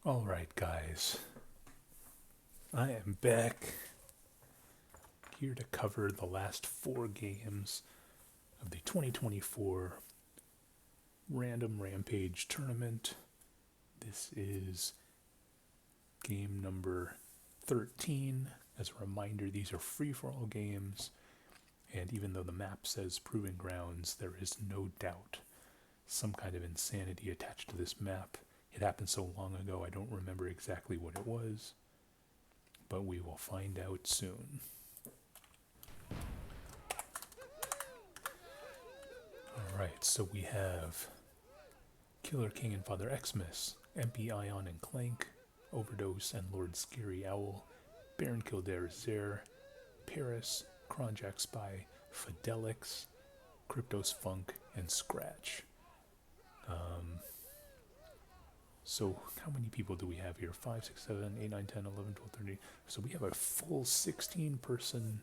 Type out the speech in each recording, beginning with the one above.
Alright, guys, I am back here to cover the last 4 games of the 2024 Random Rampage Tournament. This is game number 13. As a reminder, these are free-for-all games, and even though the map says Proving Grounds, there is no doubt some kind of insanity attached to this map. It happened so long ago, I don't remember exactly what it was, but we will find out soon. Alright, so we have Killer King and Father Xmas, MP Ion and Clank, Overdose and Lord Scary Owl, Baron Kildare Zare, Paris, Kronjack Spy, Fidelix, Cryptos Funk, and Scratch. So how many people do we have here? 5, 6, 7, 8, 9, 10, 11, 12, 13. So we have a full 16-person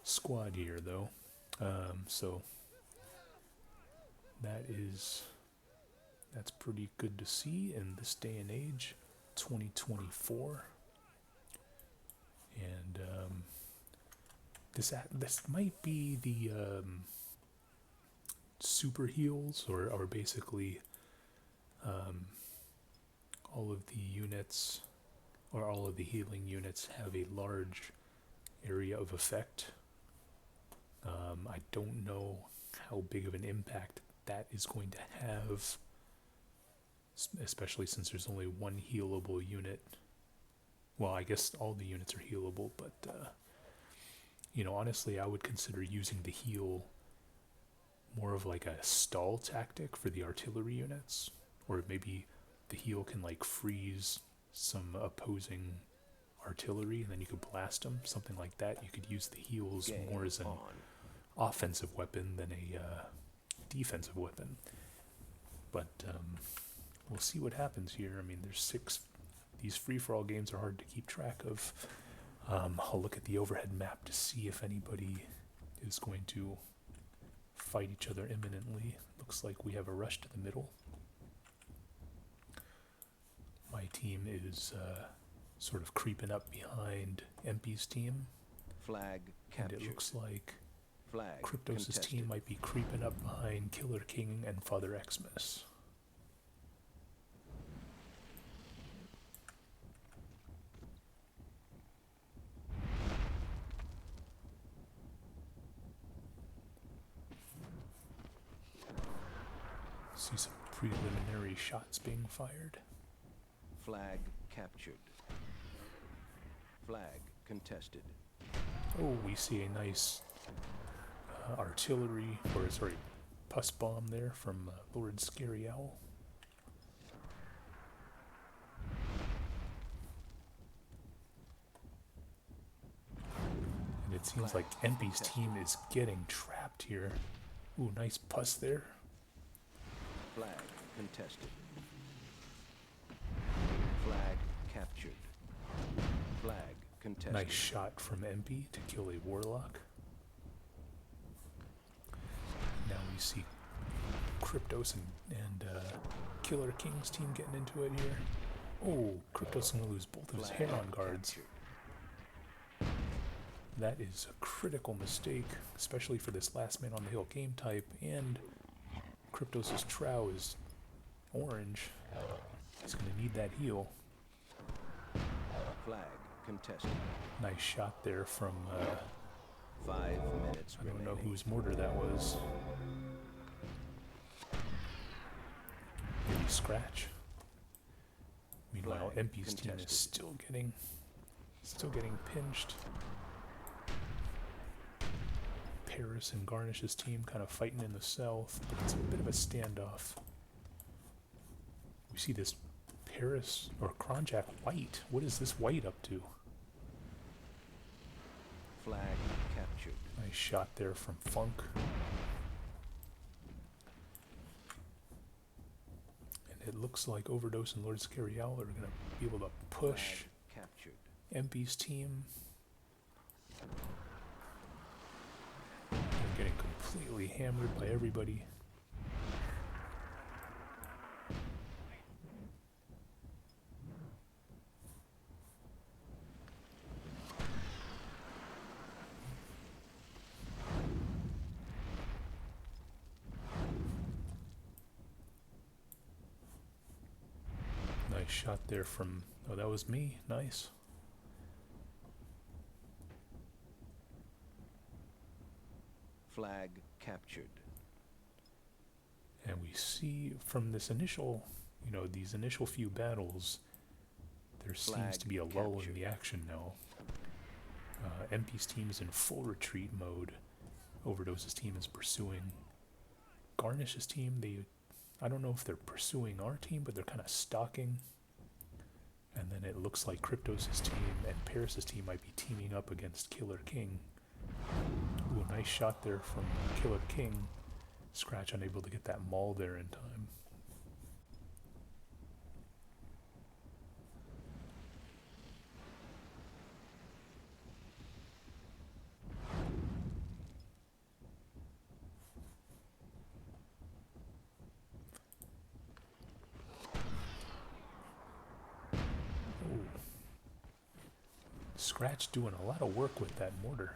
squad here, though. So that's pretty good to see in this day and age, 2024. And this might be the super heals, or basically all of the units, or all of the healing units, have a large area of effect. I don't know how big of an impact that is going to have, especially since there's only one healable unit. Well, I guess all the units are healable, but honestly, I would consider using the heal more of like a stall tactic for the artillery units, or maybe the heal can like freeze some opposing artillery and then you could blast them, something like that. You could use the heals more as an offensive weapon than a defensive weapon. But we'll see what happens here. I mean, there's 6. These free-for-all games are hard to keep track of. I'll look at the overhead map to see if anybody is going to fight each other imminently. Looks like we have a rush to the middle. My team is sort of creeping up behind MP's team. Flag captured. And it looks like Flag Cryptos' contested. team might be creeping up behind Killer King and Father Xmas. See some preliminary shots being fired. Flag captured. Flag contested. Oh, we see a nice artillery, pus bomb there from Lord Scary Owl. And it seems like MP's team is getting trapped here. Ooh, nice pus there. Flag contested. Flag captured. Flag contested. Nice shot from MP to kill a warlock. Now we see Cryptos and Killer King's team getting into it here. Oh, Cryptos gonna lose both of his Heron guards. That is a critical mistake, especially for this last man on the hill game type, and Cryptos' trow is orange. He's gonna need that heal. Flag contested. Nice shot there from 5 minutes I don't remaining. know whose mortar that was. Maybe Scratch. Meanwhile, Flag MP's team contested. is still getting pinched. Paris and Garnish's team kind of fighting in the south, but it's a bit of a standoff. We see this Paris or Kronjack white. What is this white up to? Flag captured. Nice shot there from Funk. And it looks like Overdose and Lord Scary Owl are going to be able to push Flag captured. MP's team. They're getting completely hammered by everybody. shot there from... Oh, that was me. Nice. Flag captured. And we see from this initial, these initial few battles, there seems to be a lull in the action now. MP's team is in full retreat mode. Overdose's team is pursuing. Garnish's team, I don't know if they're pursuing our team, but they're kind of stalking. And then it looks like Cryptos' team and Paris's team might be teaming up against Killer King. Ooh, a nice shot there from Killer King. Scratch unable to get that maul there in time. Scratch doing a lot of work with that mortar.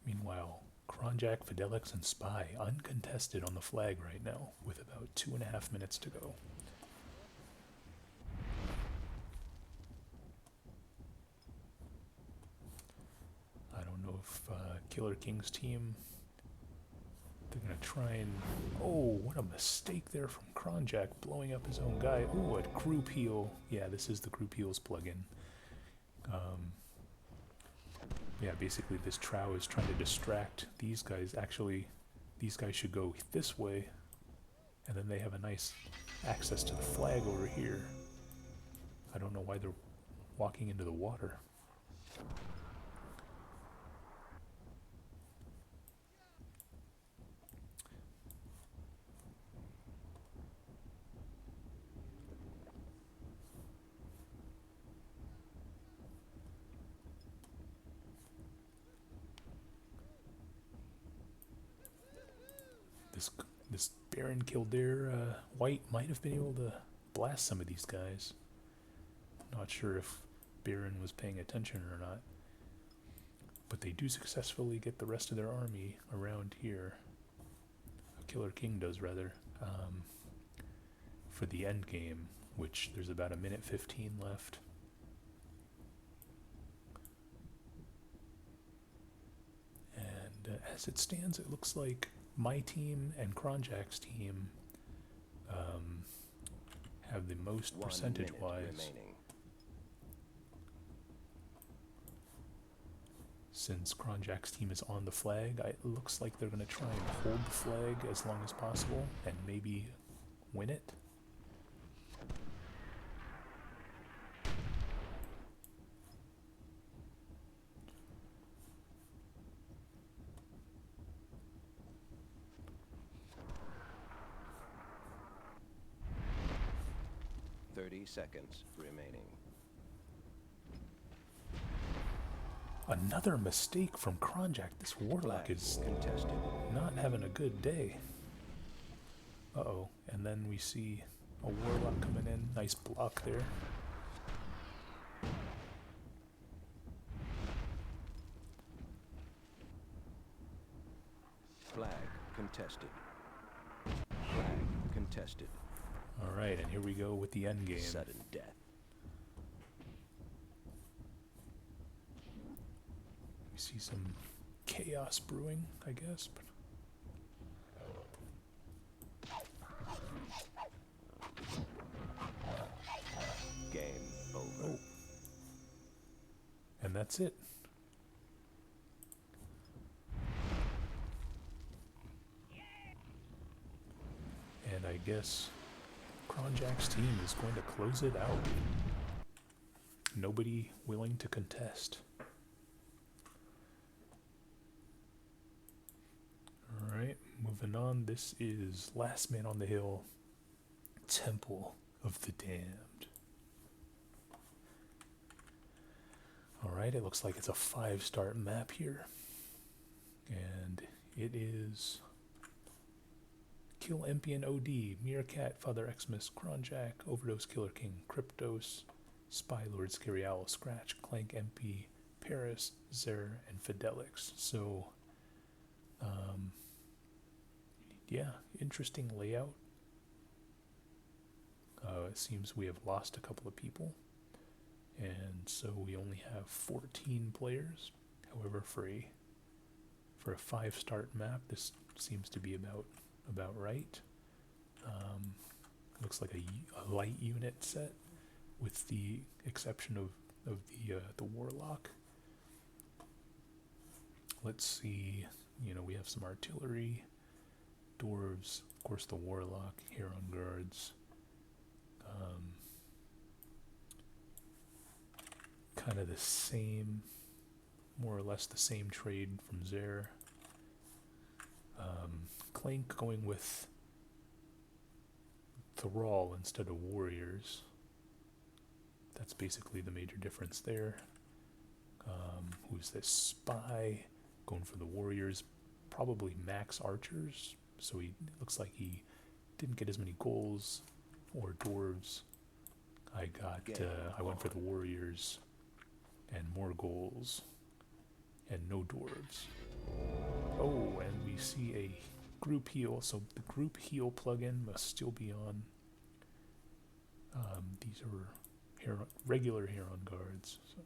Meanwhile, Kronjack, Fidelix, and Spy uncontested on the flag right now with about 2.5 minutes to go. I don't know if Killer King's team... They're going to try and... Oh, what a mistake there from Kronjack, blowing up his own guy. Oh, a group heal. Yeah, this is the group heals plugin. Yeah, basically this Trow is trying to distract these guys. Actually, these guys should go this way. And then they have a nice access to the flag over here. I don't know why they're walking into the water. This Baron Kildare White might have been able to blast some of these guys. Not sure if Baron was paying attention or not. But they do successfully get the rest of their army around here. Killer King does, rather. For the end game, which there's about 1:15 left. And as it stands, it looks like my team and Kronjack's team have the most percentage-wise. Since Kronjack's team is on the flag, it looks like they're going to try and hold the flag as long as possible and maybe win it. Seconds remaining. Another mistake from Kronjack. This Warlock is not having a good day. Uh-oh. And then we see a Warlock coming in. Nice block there. Flag contested. Flag contested. Alright, and here we go with the end game. Sudden death. We see some chaos brewing, I guess. But game over. oh. And that's it. And I guess Kronjack's team is going to close it out. Nobody willing to contest. Alright, moving on. This is Last Man on the Hill, Temple of the Damned. Alright, it looks like it's a 5-star map here. And it is Kill MP and OD, Meerkat, Father Xmas, Kronjack, Overdose, Killer King, Cryptos, Spy Lord, Scary Owl, Scratch, Clank MP, Paris, Zer, and Fidelix. So Yeah, interesting layout. It seems we have lost a couple of people, and so we only have 14 players. However, for a 5-start map, this seems to be about right. Looks like a light unit set, with the exception of the warlock. Let's see. We have some artillery, dwarves, of course the warlock, Heron guards. Kind of the same, more or less the same trade from Zer. Clank going with Thrall instead of warriors. That's basically the major difference there. Who's this? Spy going for the warriors, probably max archers. So he looks like he didn't get as many goals. Or dwarves. I went for the warriors and more goals and no dwarves. Oh, and we see a group heal. So the group heal plugin must still be on. These are regular Heron guards. So.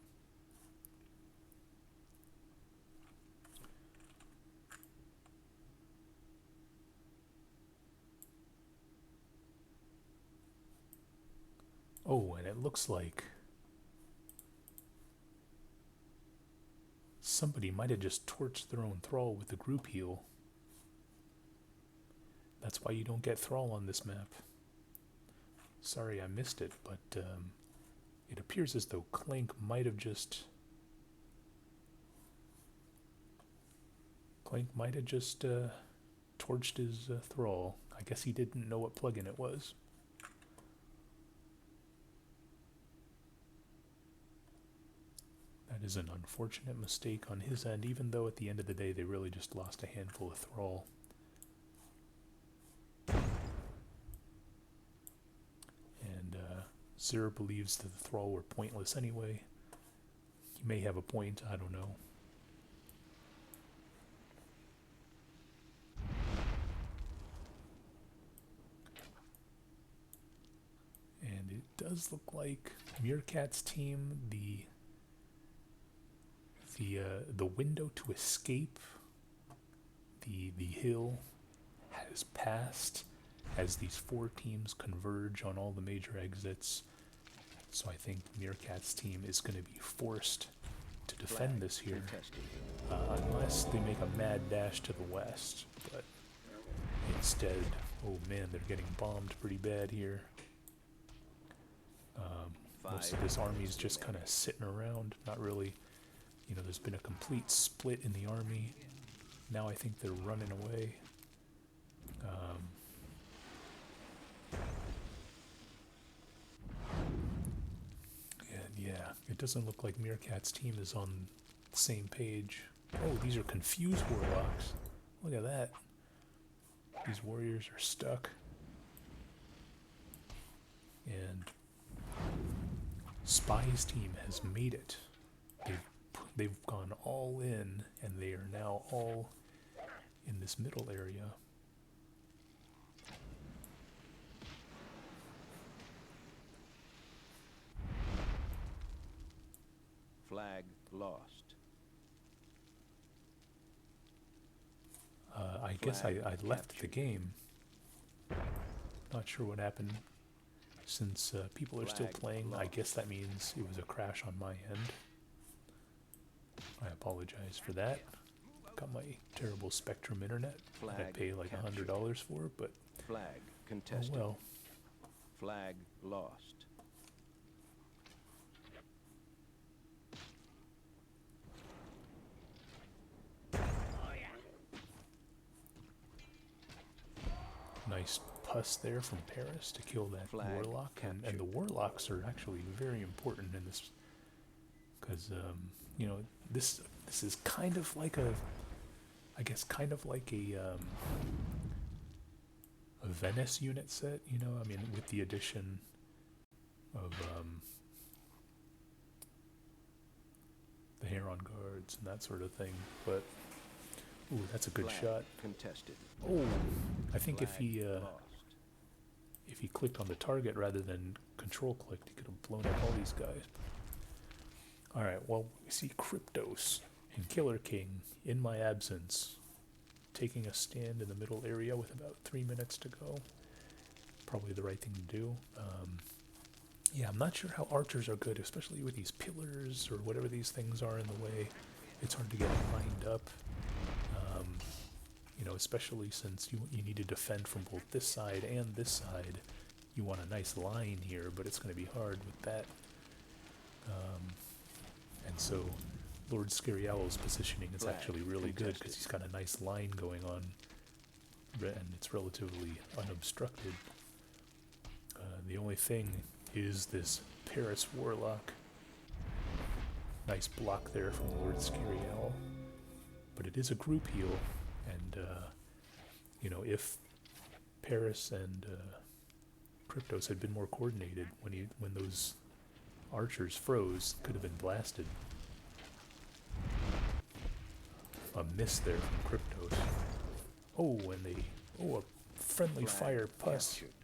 Oh, and it looks like somebody might have just torched their own Thrall with the group heal. That's why you don't get Thrall on this map. Sorry I missed it, but it appears as though Clank might have just torched his Thrall. I guess he didn't know what plugin it was. That is an unfortunate mistake on his end, even though at the end of the day they really just lost a handful of Thrall. And Zer believes that the Thrall were pointless anyway. He may have a point, I don't know. And it does look like Meerkat's team, the window to escape the hill has passed as these 4 teams converge on all the major exits. So I think Meerkat's team is going to be forced to defend this here, unless they make a mad dash to the west. But instead, oh man, they're getting bombed pretty bad here. Most of this army is just kind of sitting around, not really. There's been a complete split in the army. Now I think they're running away. And yeah, it doesn't look like Meerkat's team is on the same page. Oh, these are confused warlocks. Look at that. These warriors are stuck. And Spy's team has made it. They've gone all in, and they are now all in this middle area. Flag lost. I guess I left the game. Not sure what happened. Since people are still playing, I guess that means it was a crash on my end. I apologize for that. Got my terrible Spectrum internet that I pay like $100 for, but flag contested. Oh well. Flag lost. Nice pus there from Paris to kill that warlock, and the warlocks are actually very important in this, because this is kind of like a Venice unit set, I mean, with the addition of the Heron guards and that sort of thing. But Ooh, that's a good Flag shot. contested. Oh, I think if Flag he clicked on the target rather than control clicked, he could have blown up all these guys. Alright, well, we see Kryptos and Killer King in my absence, taking a stand in the middle area with about 3 minutes to go. Probably the right thing to do. Yeah, I'm not sure how archers are good, especially with these pillars or whatever these things are in the way. It's hard to get lined up. You know, especially since you need to defend from both this side and this side. You want a nice line here, but it's going to be hard with that. And so Lord Scary Owl's positioning is actually really good because he's got a nice line going on, and it's relatively unobstructed. The only thing is this Paris Warlock. Nice block there from Lord Scary Owl. But it is a group heal, and you know, if Paris and Kryptos had been more coordinated when those archers froze, could have been blasted. A miss there from Kryptos. Oh, and a friendly fire pus. Captured.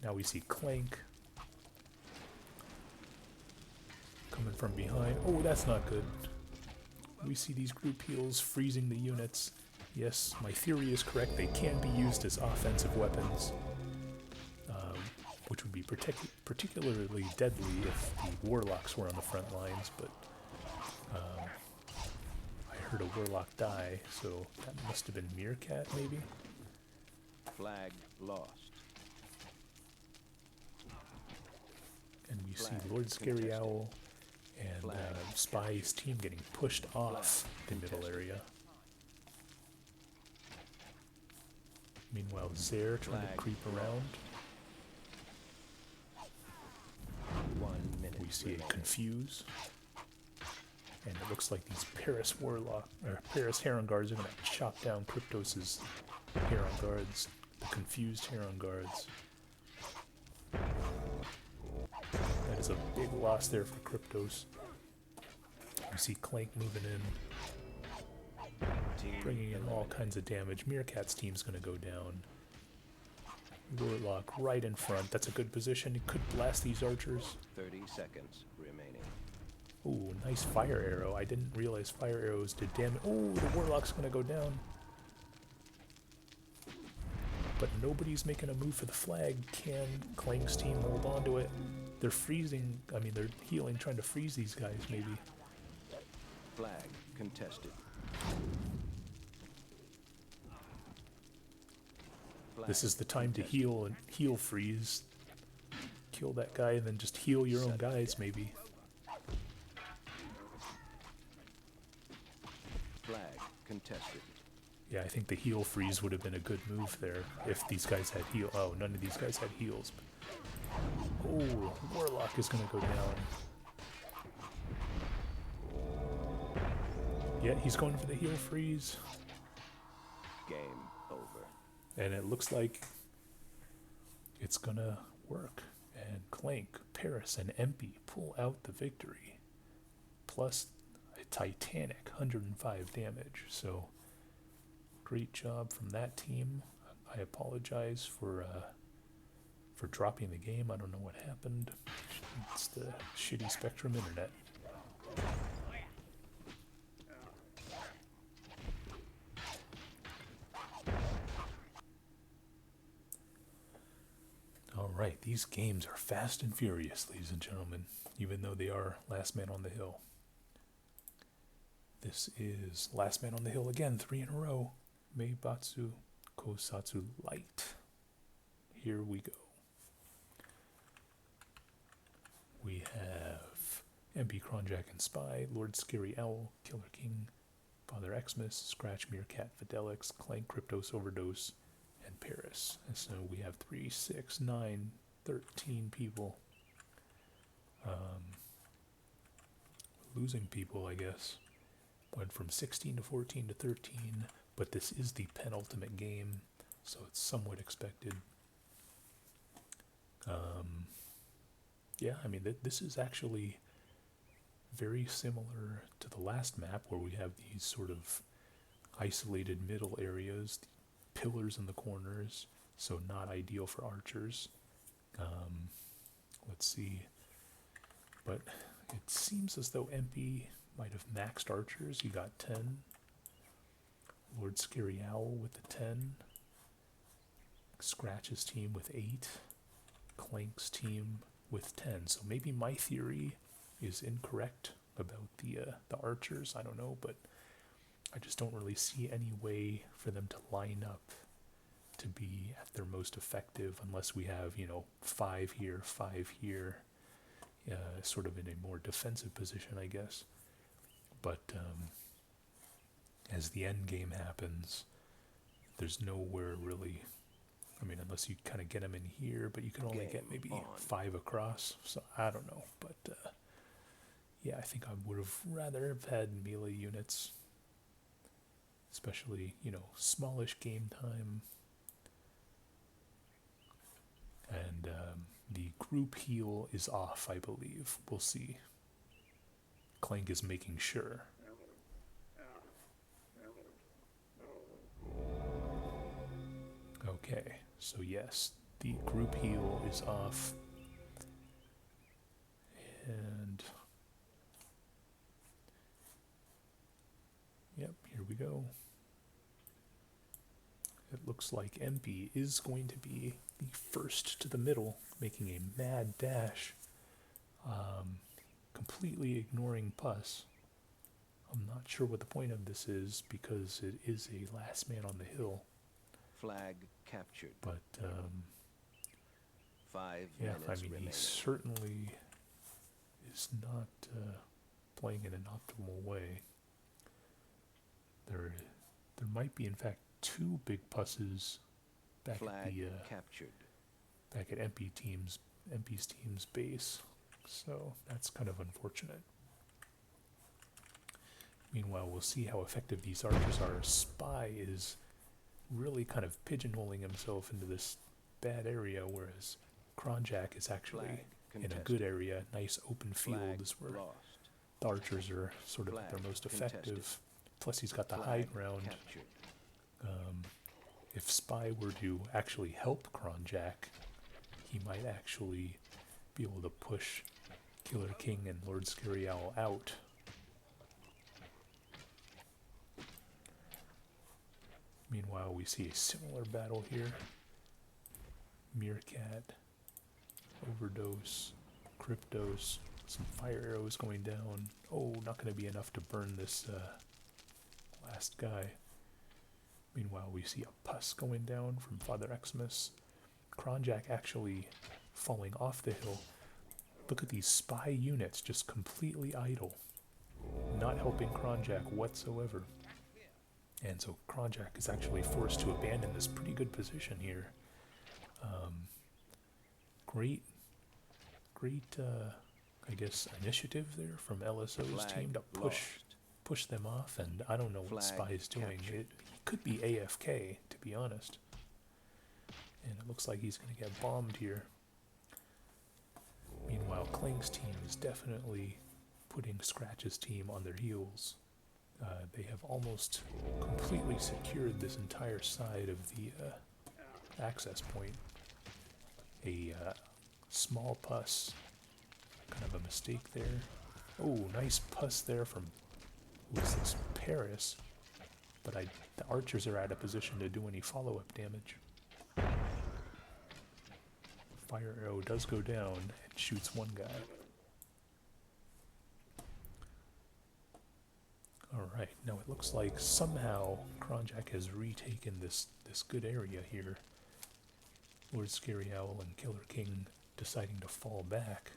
Now we see Clank coming from behind. Oh, that's not good. We see these group heals freezing the units. Yes, my theory is correct. They can be used as offensive weapons, which would be particularly deadly if the Warlocks were on the front lines, but I heard a Warlock die, so that must have been Meerkat, maybe? Flag lost. And we see Flag Lord Scary contested. Owl and Flag Spy's team getting pushed off the middle area. Meanwhile, Zare trying to Flag creep around. 1 minute. We see remaining. a Confuse. And it looks like these Paris Heron Guards are going to chop down Kryptos' Heron Guards, the confused Heron Guards. That is a big loss there for Kryptos. We see Clank moving in, Team bringing in all kinds of damage. Meerkat's team's going to go down. Warlock right in front. That's a good position. He could blast these archers. 30 seconds remaining. Ooh, nice fire arrow. I didn't realize fire arrows did damage. Oh, the Warlock's going to go down. But nobody's making a move for the flag. Can Clank's team hold on to it? They're freezing. I mean, they're healing, trying to freeze these guys, maybe. Flag contested. Flag This is the time to heal and heal freeze. Kill that guy and then just heal your own guys, maybe. Flag contested. Yeah, I think the heal freeze would have been a good move there if these guys had heal. Oh, none of these guys had heals. Oh, Warlock is going to go down. Yeah, he's going for the heal freeze. Game over. And it looks like it's going to work. And Clank, Paris, and Empy pull out the victory. Plus a titanic 105 damage. So great job from that team. I apologize for dropping the game. I don't know what happened. It's the shitty Spectrum internet. Alright, these games are fast and furious, ladies and gentlemen, even though they are Last Man on the Hill. This is Last Man on the Hill again, 3 in a row. Meibatsu Kosatsu Light. Here we go. We have MP Kronjack and Spy, Lord Scary Owl, Killer King, Father Xmas, Scratch, Meerkat, Fidelix, Clank, Kryptos, Overdose, and Paris. And so we have 3, 6, 9, 13 people. Losing people, I guess. Went from 16 to 14 to 13, but this is the penultimate game, so it's somewhat expected. Yeah, I mean, this is actually very similar to the last map where we have these sort of isolated middle areas, pillars in the corners, so not ideal for archers. Let's see, but it seems as though MP might have maxed archers. He got 10. Lord Scary Owl with the 10. Scratch's team with 8. Clank's team with 10. So maybe my theory is incorrect about the archers. I don't know, but I just don't really see any way for them to line up to be at their most effective unless we have, 5 here, 5 here, sort of in a more defensive position, I guess. But as the end game happens, there's nowhere really. I mean, unless you kind of get them in here, but you can only get maybe 5 across. So I don't know, but yeah, I think I would have rather have had melee units, especially smallish game time. And the group heal is off, I believe. We'll see. Clank is making sure. Okay, so yes, the group heal is off. And yep, here we go. It looks like MP is going to be the first to the middle, making a mad dash, completely ignoring Puss. I'm not sure what the point of this is because it is a last man on the hill. Flag captured. But 5 yeah, minutes I mean, remaining. he certainly is not playing in an optimal way. There might be, in fact, 2 big pusses back Flag at the captured. back at MP's team's base, so that's kind of unfortunate. Meanwhile, we'll see how effective these archers are. Spy is really kind of pigeonholing himself into this bad area, whereas Kronjack is actually in a good area, nice open fields where the archers are sort of at their most effective. Plus, he's got the high ground. If Spy were to actually help Kronjack, he might actually be able to push Killer King and Lord Scary Owl out. Meanwhile, we see a similar battle here. Meerkat, Overdose, Cryptos, some fire arrows going down. Oh, not going to be enough to burn this last guy. Meanwhile, we see a Puss going down from Father Xmas. Kronjack actually falling off the hill. Look at these spy units just completely idle, not helping Kronjack whatsoever. And so Kronjack is actually forced to abandon this pretty good position here. Great, I guess, initiative there from LSO's team to push them off, and I don't know what Spy is doing. It could be AFK, to be honest. And it looks like he's going to get bombed here. Meanwhile, Kling's team is definitely putting Scratch's team on their heels. They have almost completely secured this entire side of the access point. A small Puss, kind of a mistake there. Oh, nice Puss there from, who's this, Paris. But the archers are out of position to do any follow-up damage. Fire arrow does go down and shoots one guy. Alright, now it looks like somehow Kronjack has retaken this good area here. Lord Scary Owl and Killer King deciding to fall back.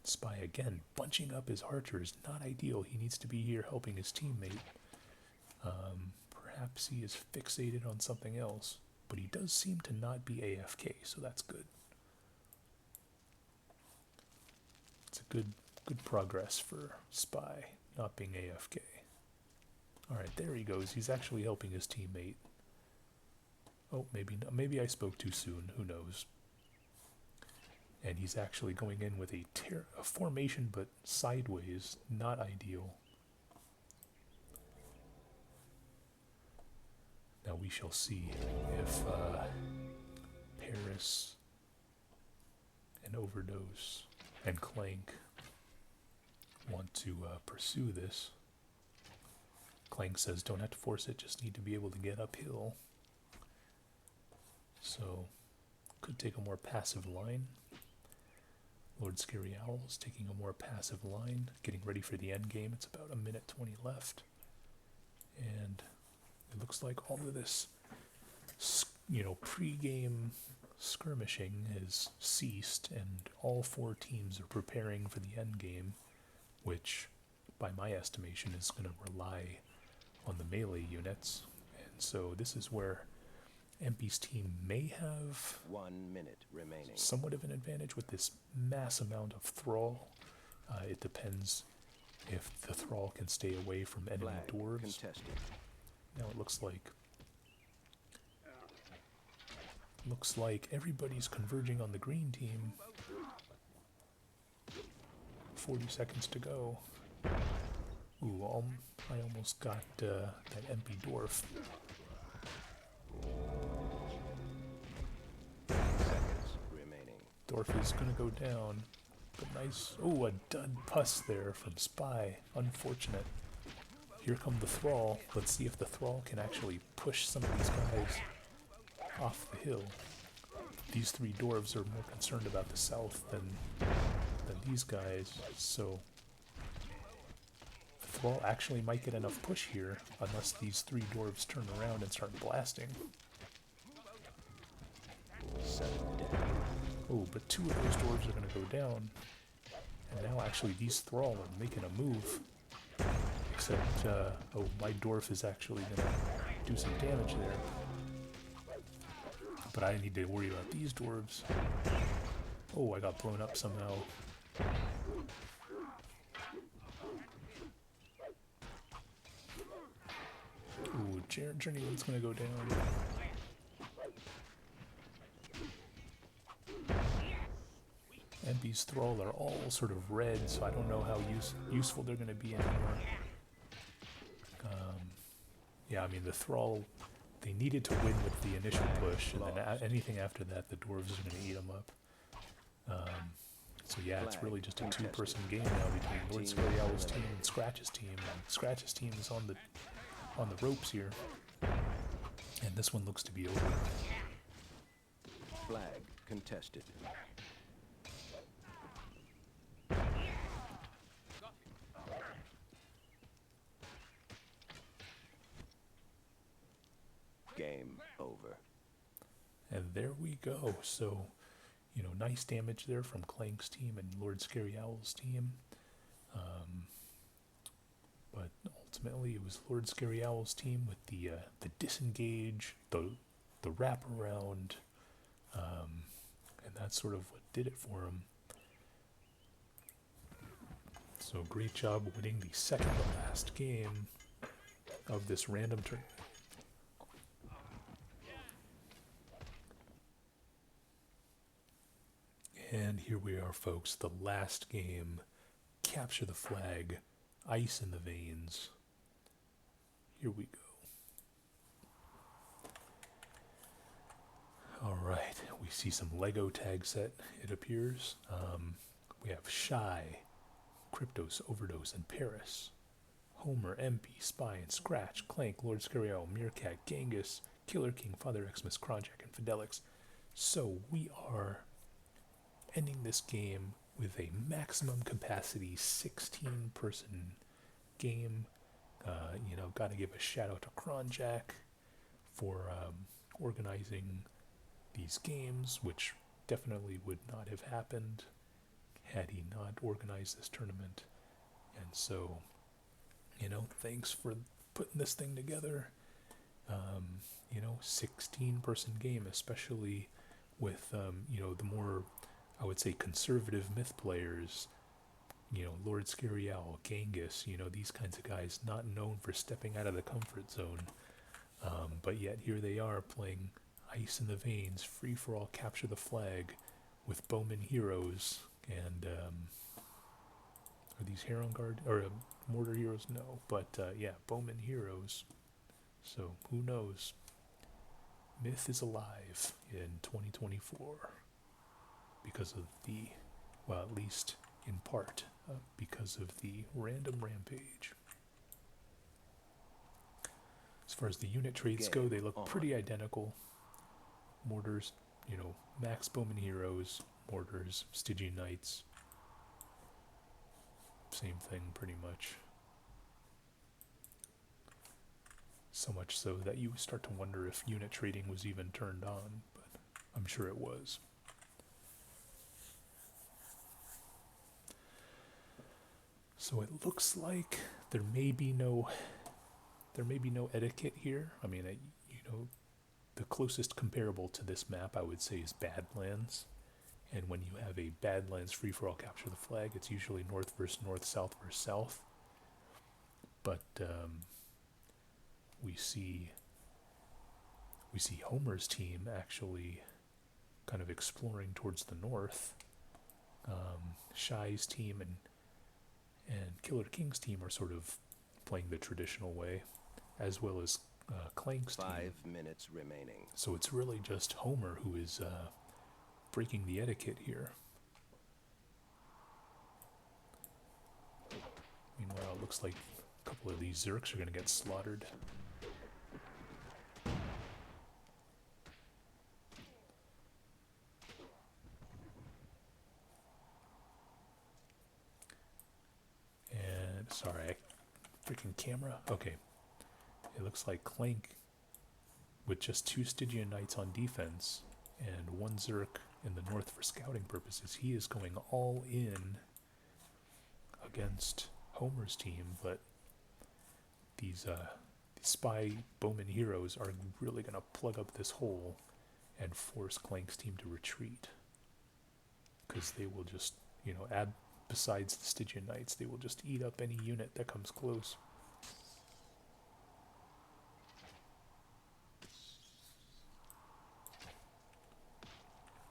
Spy again, bunching up his archers, not ideal. He needs to be here helping his teammate. Perhaps he is fixated on something else, but he does seem to not be AFK, so that's good. It's a good progress for Spy, not being AFK. Alright, there he goes. He's actually helping his teammate. Oh, maybe I spoke too soon. Who knows? And he's actually going in with a formation, but sideways. Not ideal. shall see if Paris and Overdose and Clank want to pursue this. Clank says don't have to force it, just need to be able to get uphill. So, could take a more passive line. Lord Scary Owl's taking a more passive line, getting ready for the end game. It's about 1:20 left. And it looks like all of this, pre-game skirmishing has ceased, and all four teams are preparing for the end game, which, by my estimation, is going to rely on the melee units. And so this is where MP's team may have 1 minute remaining. somewhat of an advantage with this mass amount of thrall. It depends if the thrall can stay away from enemy Flag dwarves. contested. Now it looks like everybody's converging on the green team. 40 seconds to go. Ooh, I almost got that MP dwarf. Seconds remaining. Dwarf is gonna go down. But nice. Oh, a dud pus there from Spy. Unfortunate. Here come the Thrall. Let's see if the Thrall can actually push some of these guys off the hill. These three dwarves are more concerned about the south than these guys, so the Thrall actually might get enough push here, unless these three dwarves turn around and start blasting. Oh, but two of those dwarves are going to go down. And now actually these Thrall are making a move. Except, oh, my dwarf is actually going to do some damage there. But I need to worry about these dwarves. Oh, I got blown up somehow. Ooh, Journeyman's going to go down. And these Thrall are all sort of red, so I don't know how useful they're going to be anymore. Yeah, I mean, the Thrall, they needed to win with the initial push, and then anything after that, the dwarves are going to eat them up. So yeah, it's really just a two-person game now between Lord Scary Owl's team and Scratch's team. And Scratch's team is on the ropes here, and this one looks to be over. Flag contested. Game over. And there we go. So, nice damage there from Clank's team and Lord Scary Owl's team. But ultimately, it was Lord Scary Owl's team with the disengage, the wraparound, and that's sort of what did it for him. So great job winning the second to last game of this random tournament. And here we are, folks, the last game. Capture the flag, ice in the veins. Here we go. Alright, we see some Lego tag set, it appears. We have Shy, Cryptos, Overdose, and Paris. Homer, MP, Spy, and Scratch, Clank, Lord Scary Owl, Meerkat, Genghis, Killer King, Father Xmas, Kronjack, and Fidelix. So we are ending this game with a maximum capacity 16-person game. Got to give a shout out to Kronjack for organizing these games, which definitely would not have happened had he not organized this tournament. And so, thanks for putting this thing together. 16-person game, especially with, the more, I would say, conservative myth players, Lord Scary Owl, Genghis, these kinds of guys not known for stepping out of the comfort zone. But yet here they are playing Ice in the Veins, free for all, capture the flag with Bowman Heroes. And are these Heron Guard or Mortar Heroes? No, but yeah, Bowman Heroes. So who knows? Myth is alive in 2024 because of the, well, at least in part, because of the random rampage. As far as the unit traits go, they look pretty identical. Mortars, you know, max Bowman Heroes, mortars, Stygian Knights. Same thing, pretty much. So much so that you start to wonder if unit trading was even turned on, but I'm sure it was. So it looks like there may be no etiquette here. I mean, you know, the closest comparable to this map I would say is Badlands. And when you have a Badlands free-for-all capture the flag, it's usually north versus north, south versus south. But we see Homer's team actually kind of exploring towards the north. Shy's team and Killer King's team are sort of playing the traditional way, as well as Clank's team. 5 minutes remaining. So it's really just Homer who is breaking the etiquette here. Meanwhile, it looks like a couple of these Zerks are going to get slaughtered. And, sorry, freaking camera. Okay. It looks like Clank, with just 2 Stygian Knights on defense and 1 Zerk in the north for scouting purposes, he is going all in against Homer's team, but these spy Bowman Heroes are really going to plug up this hole and force Clank's team to retreat, because they will just, you know, besides the Stygian Knights, they will just eat up any unit that comes close.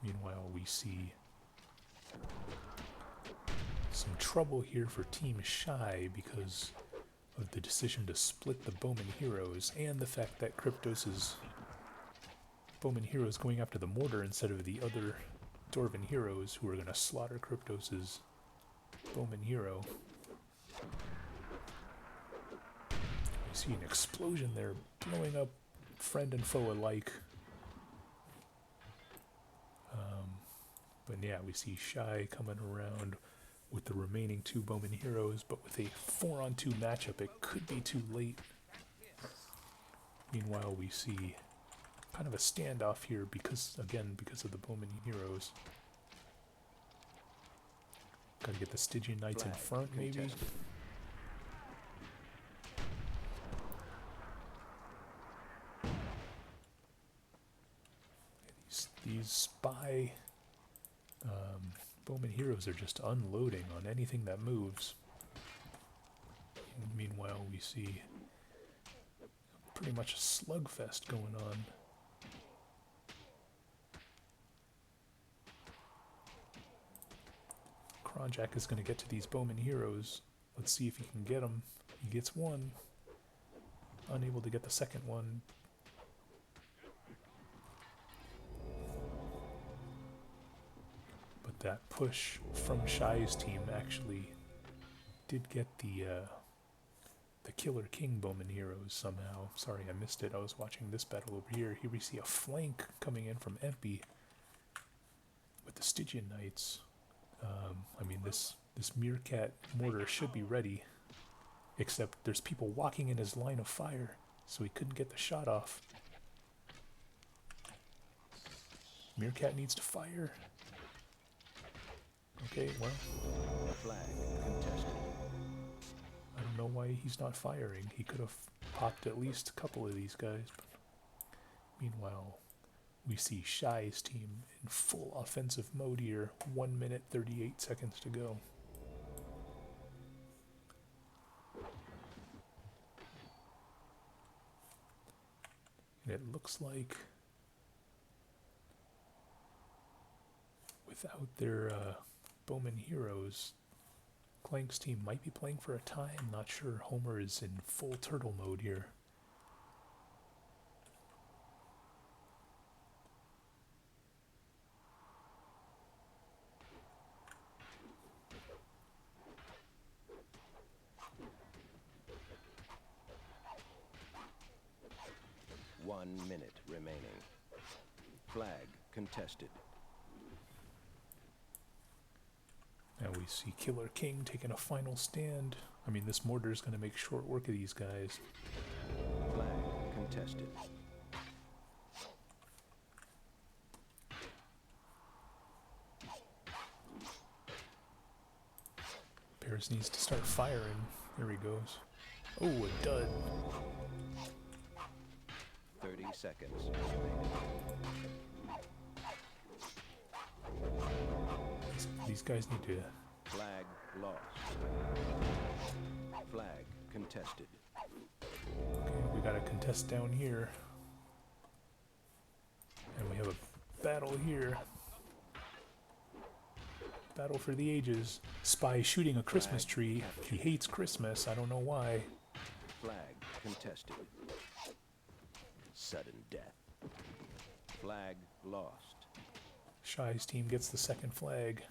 Meanwhile, we see some trouble here for Team Shy because of the decision to split the Bowman Heroes and the fact that Kryptos' Bowman Heroes going after the mortar instead of the other Dwarven Heroes who are going to slaughter Kryptos' Bowman Hero. We see an explosion there, blowing up friend and foe alike. But yeah, we see Shy coming around with the remaining 2 Bowman Heroes, but with a 4-on-2 matchup, it could be too late. Meanwhile, we see kind of a standoff here because of the Bowman Heroes. Gotta get the Stygian Knights in front, maybe. These spy Bowman Heroes are just unloading on anything that moves. And meanwhile, we see pretty much a slugfest going on. Kronjack is going to get to these Bowman Heroes. Let's see if he can get them. He gets one. Unable to get the second one. But that push from Shy's team actually did get the Killer King Bowman Heroes somehow. Sorry, I missed it. I was watching this battle over here. Here we see a flank coming in from Empy with the Stygian Knights. I mean, this Meerkat mortar should be ready, except there's people walking in his line of fire, so he couldn't get the shot off. Meerkat needs to fire. Okay, well, Flag contested. I don't know why he's not firing. He could have popped at least a couple of these guys. But meanwhile, we see Shy's team in full offensive mode here. 1 minute, 38 seconds to go. And it looks like without their Bowman Heroes, Clank's team might be playing for a tie. I'm not sure. Homer is in full turtle mode here. 1 minute remaining. Flag contested. Now we see Killer King taking a final stand. I mean, this mortar is going to make short work of these guys. Flag contested. Paris needs to start firing. There he goes. Oh, a dud. 30 seconds remaining. These guys need to... Flag lost. Flag contested. Okay, we got a contest down here. And we have a battle here. Battle for the ages. Spy shooting a Christmas tree. He hates Christmas. I don't know why. Flag contested. Sudden death. Flag lost. Shy's team gets the second flag.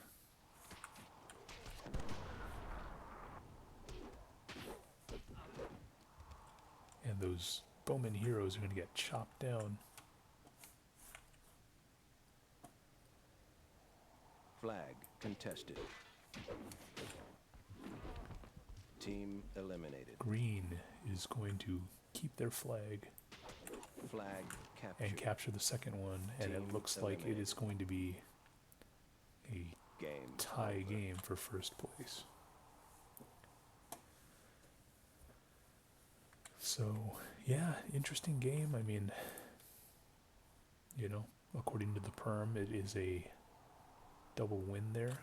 And those Bowman heroes are going to get chopped down. Flag contested. Team eliminated. Green is going to keep their flag Flag captured. and capture the second one, and it looks like it is going to be a Game tie over. game for first place. So, yeah, interesting game. I mean, you know, according to the perm, it is a double win there.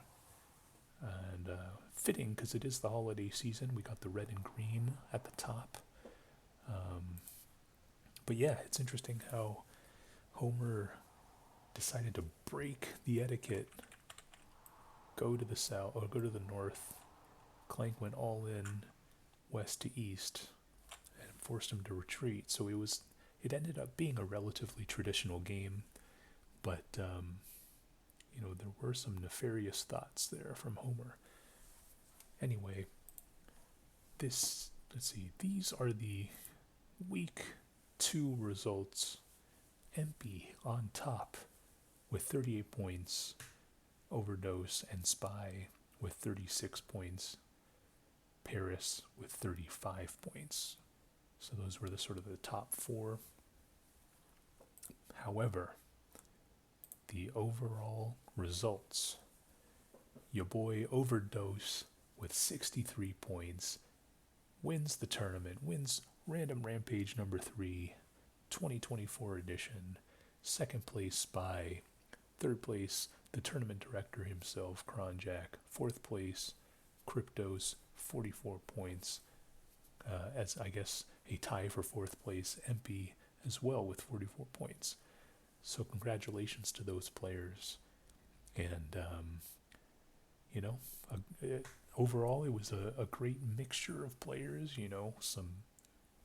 And fitting, because it is the holiday season. We got the red and green at the top. But yeah, it's interesting how Homer decided to break the etiquette, go to the south, or go to the north. Clank went all in west to east and forced him to retreat. So it ended up being a relatively traditional game, but you know, there were some nefarious thoughts there from Homer. Anyway, let's see, these are the week 2 results. Empy on top with 38 points, Overdose and Spy with 36 points, Paris with 35 points. So those were the sort of the top 4. However, the overall results, your boy Overdose with 63 points wins the tournament, wins Random Rampage number 3, 2024 edition. Second place Spy. Third place, the tournament director himself, Kronjack. Fourth place, Cryptos, 44 points. As I guess a tie for fourth place, Empy as well with 44 points. So congratulations to those players. And, you know, overall it was a great mixture of players, you know, some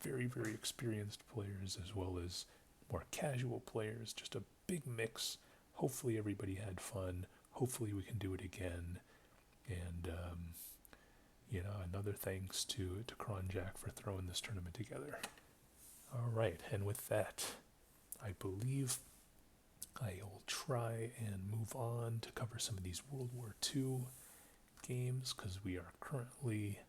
very, very experienced players as well as more casual players, just a big mix. Hopefully everybody had fun. Hopefully we can do it again. And, you know, another thanks to Kronjack for throwing this tournament together. All right, and with that, I believe I'll try and move on to cover some of these World War II games, because we are currently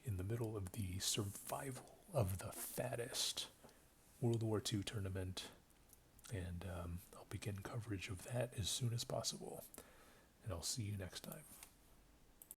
in the middle of the survival of the fattest World War II tournament, and I'll begin coverage of that as soon as possible, and I'll see you next time.